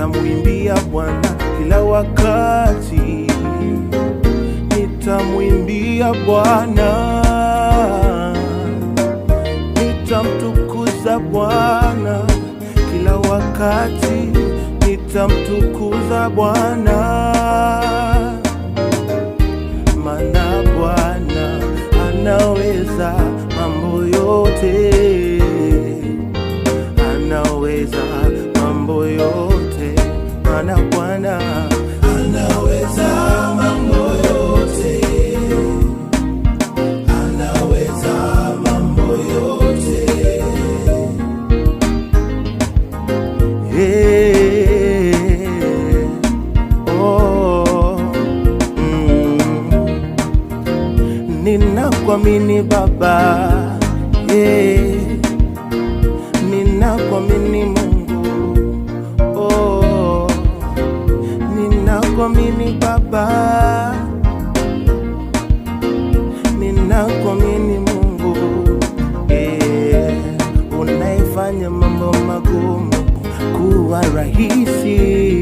nitamwimbia Bwana kila wakati, nitamwimbia Bwana, nitamtukuza Bwana kila wakati, nitamtukuza Bwana, maana Bwana anaweza mambo yote, anaweza mambo yote, maana Bwana anaweza mambo yote, anaweza mambo yote. Ninakuamini Baba, ninakuamini Mungu, ninakuamini Baba, ninakuamini Mungu, unaifanya mambo magumu kuwa rahisi.